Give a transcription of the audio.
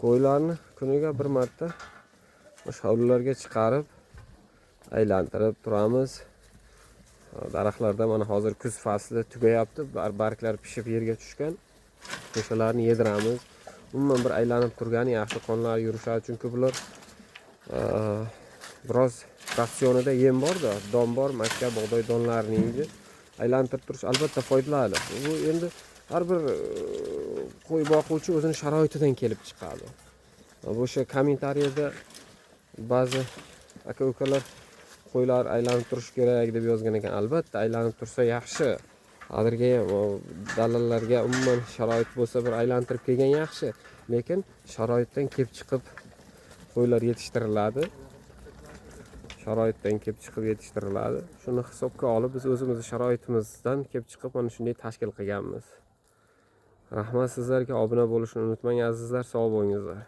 Qo'ylarni kuniga bir marta hovlilarga chiqarib aylantirib turamiz. Daraxtlarda mana hozir kuz fasli tugayapti, barglar pishib yerga tushgan. O'shalarni yediramiz. Umuman bir aylanib turgani yaxshi, qonlar yurishadi, chunki bular biroz ratsionida yem bor-da, don bor, makka bug'doy donlarini yeydi. Aylantirib turish albatta foydali. Bu endi har bir qo'y boquvchi o'zining sharoitidan kelib chiqadi. O'sha kommentariyada ba'zi aka-ukalar qo'ylar aylanib turish kerak deb yozgan ekan. Albatta aylanib tursa yaxshi. Hozirga ham dalillarga umuman sharoit bo'lsa bir aylantirib kelgan yaxshi, lekin sharoitdan kelib chiqib qo'ylar yetishtiriladi. Sharoitdan kelib chiqib yetishtiriladi. Shuni hisobga olib biz o'zimizni sharoitimizdan kelib chiqib mana shunday tashkil qilganmiz. Rahmat sizlarga, obuna bo'lishni unutmang azizlar, sog' bo'lingizlar.